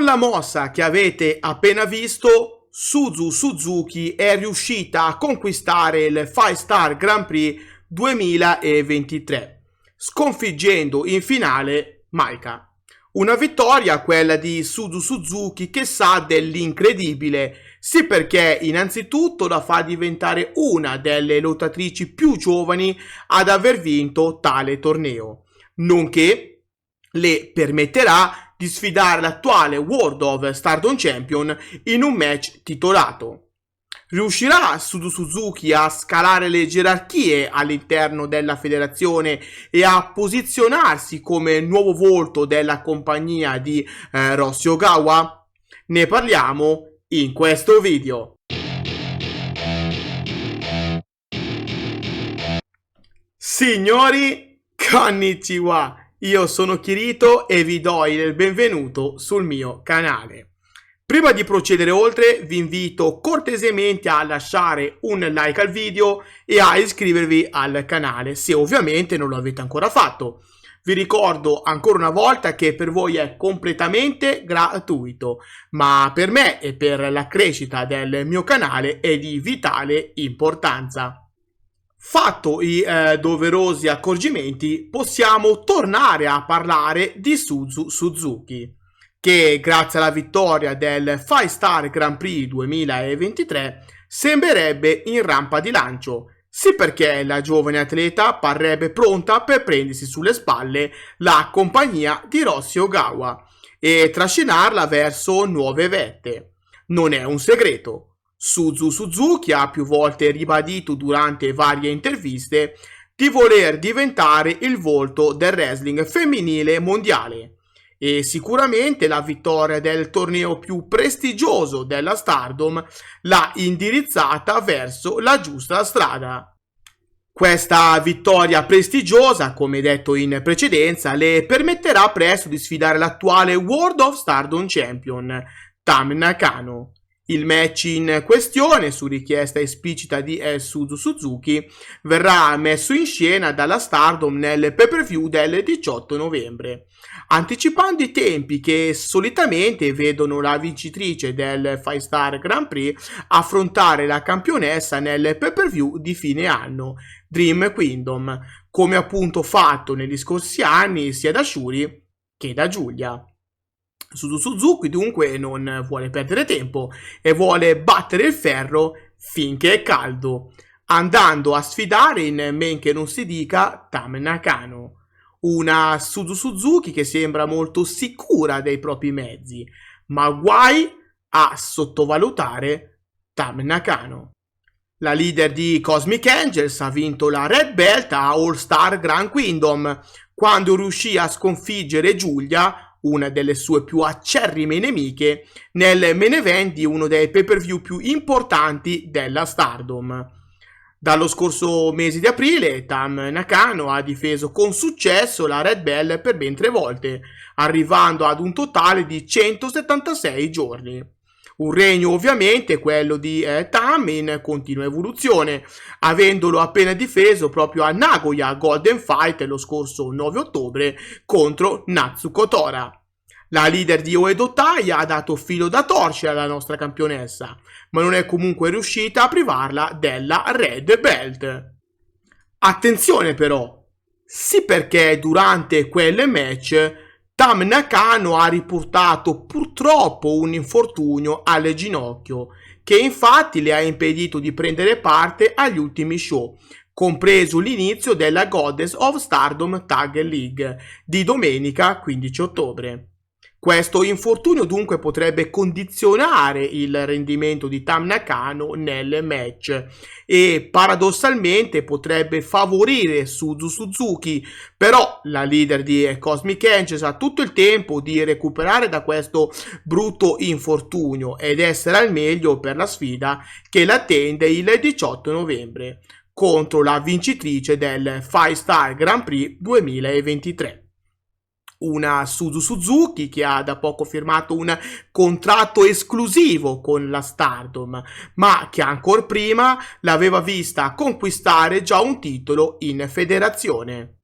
la mossa che avete appena visto, Suzu Suzuki è riuscita a conquistare il 5-Star Grand Prix 2023, sconfiggendo in finale Maika. Una vittoria, quella di Suzu Suzuki, che sa dell'incredibile, sì, perché innanzitutto la fa diventare una delle lottatrici più giovani ad aver vinto tale torneo, nonché le permetterà di sfidare l'attuale World of Stardom Champion in un match titolato. Riuscirà Suzu Suzuki a scalare le gerarchie all'interno della federazione e a posizionarsi come nuovo volto della compagnia di Rossy Ogawa? Ne parliamo in questo video. Signori, konnichiwa! Io sono Kirito e vi do il benvenuto sul mio canale. Prima di procedere oltre, vi invito cortesemente a lasciare un like al video e a iscrivervi al canale, se ovviamente non lo avete ancora fatto. Vi ricordo ancora una volta che per voi è completamente gratuito, ma per me e per la crescita del mio canale è di vitale importanza. Fatto i doverosi accorgimenti, possiamo tornare a parlare di Suzu Suzuki, che grazie alla vittoria del 5-Star Grand Prix 2023 sembrerebbe in rampa di lancio, sì, perché la giovane atleta parrebbe pronta per prendersi sulle spalle la compagnia di Rossy Ogawa e trascinarla verso nuove vette. Non è un segreto. Suzu Suzuki ha più volte ribadito durante varie interviste di voler diventare il volto del wrestling femminile mondiale e sicuramente la vittoria del torneo più prestigioso della Stardom l'ha indirizzata verso la giusta strada. Questa vittoria prestigiosa, come detto in precedenza, le permetterà presto di sfidare l'attuale World of Stardom Champion, Tam Nakano. Il match in questione, su richiesta esplicita di Suzu Suzuki, verrà messo in scena dalla Stardom nel pay-per-view del 18 novembre, anticipando i tempi che solitamente vedono la vincitrice del 5-Star Grand Prix affrontare la campionessa nel pay-per-view di fine anno, Dream Kingdom, come appunto fatto negli scorsi anni sia da Shuri che da Giulia. Suzu Suzuki dunque non vuole perdere tempo e vuole battere il ferro finché è caldo, andando a sfidare in men che non si dica Tam Nakano, una Suzu Suzuki che sembra molto sicura dei propri mezzi, ma guai a sottovalutare Tam Nakano. La leader di Cosmic Angels ha vinto la Red Belt a All Star Grand Kingdom quando riuscì a sconfiggere Giulia, una delle sue più acerrime nemiche, nel main event di uno dei pay-per-view più importanti della Stardom. Dallo scorso mese di aprile, Tam Nakano ha difeso con successo la Red Belt per ben 3 volte, arrivando ad un totale di 176 giorni. Un regno ovviamente quello di Tam in continua evoluzione, avendolo appena difeso proprio a Nagoya Golden Fight lo scorso 9 ottobre contro Natsuko Tora. La leader di Oedo Tai ha dato filo da torcere alla nostra campionessa, ma non è comunque riuscita a privarla della Red Belt. Attenzione però, sì, perché durante quelle match Tam Nakano ha riportato purtroppo un infortunio al ginocchio, che infatti le ha impedito di prendere parte agli ultimi show, compreso l'inizio della Goddess of Stardom Tag League di domenica 15 ottobre. Questo infortunio dunque potrebbe condizionare il rendimento di Tam Nakano nel match e paradossalmente potrebbe favorire Suzu Suzuki, però la leader di Cosmic Angels ha tutto il tempo di recuperare da questo brutto infortunio ed essere al meglio per la sfida che l'attende il 18 novembre contro la vincitrice del 5-Star Grand Prix 2023. Una Suzu Suzuki che ha da poco firmato un contratto esclusivo con la Stardom, ma che ancor prima l'aveva vista conquistare già un titolo in federazione.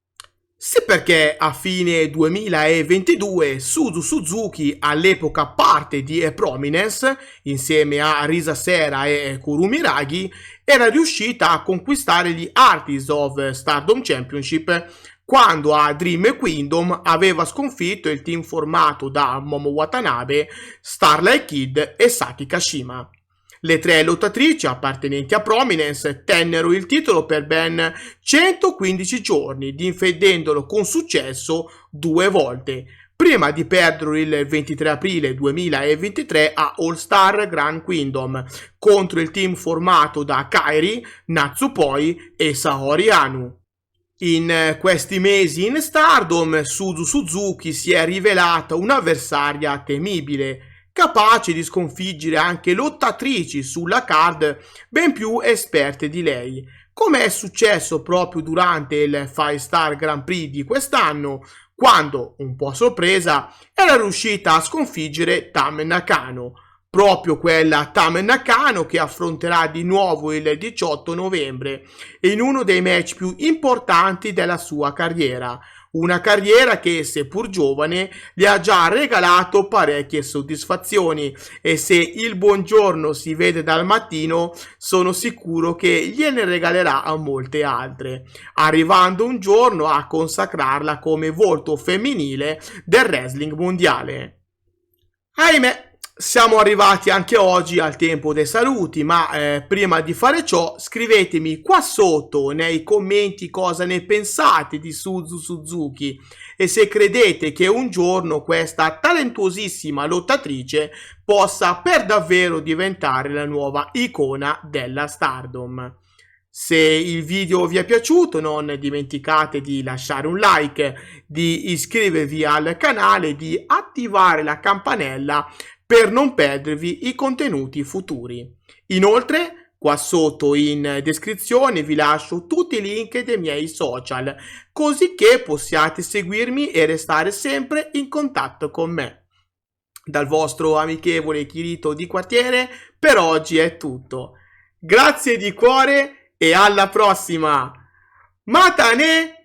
Sì, perché a fine 2022 Suzu Suzuki, all'epoca parte di Prominence, insieme a Risa Sera e Kurumi Ragi, era riuscita a conquistare gli Artists of Stardom Championship quando a Dream Kingdom aveva sconfitto il team formato da Momo Watanabe, Starlight Kid e Saki Kashima. Le tre lottatrici appartenenti a Prominence tennero il titolo per ben 115 giorni, difendendolo con successo 2 volte, prima di perderlo il 23 aprile 2023 a All Star Grand Kingdom contro il team formato da Kairi, Natsupoi e Saori Anu. In questi mesi in Stardom, Suzu Suzuki si è rivelata un'avversaria temibile, capace di sconfiggere anche lottatrici sulla card ben più esperte di lei, come è successo proprio durante il 5 Star Grand Prix di quest'anno, quando, un po' a sorpresa, era riuscita a sconfiggere Tam Nakano, proprio quella Tam Nakano che affronterà di nuovo il 18 novembre in uno dei match più importanti della sua carriera. Una carriera che, seppur giovane, gli ha già regalato parecchie soddisfazioni e se il buongiorno si vede dal mattino, sono sicuro che gliene regalerà a molte altre, arrivando un giorno a consacrarla come volto femminile del wrestling mondiale. Ahimè, siamo arrivati anche oggi al tempo dei saluti, ma prima di fare ciò scrivetemi qua sotto nei commenti cosa ne pensate di Suzu Suzuki e se credete che un giorno questa talentuosissima lottatrice possa per davvero diventare la nuova icona della Stardom. Se il video vi è piaciuto non dimenticate di lasciare un like, di iscrivervi al canale e di attivare la campanella per non perdervi i contenuti futuri. Inoltre, qua sotto in descrizione vi lascio tutti i link dei miei social, così che possiate seguirmi e restare sempre in contatto con me. Dal vostro amichevole Kirito di quartiere, per oggi è tutto. Grazie di cuore e alla prossima! Matane!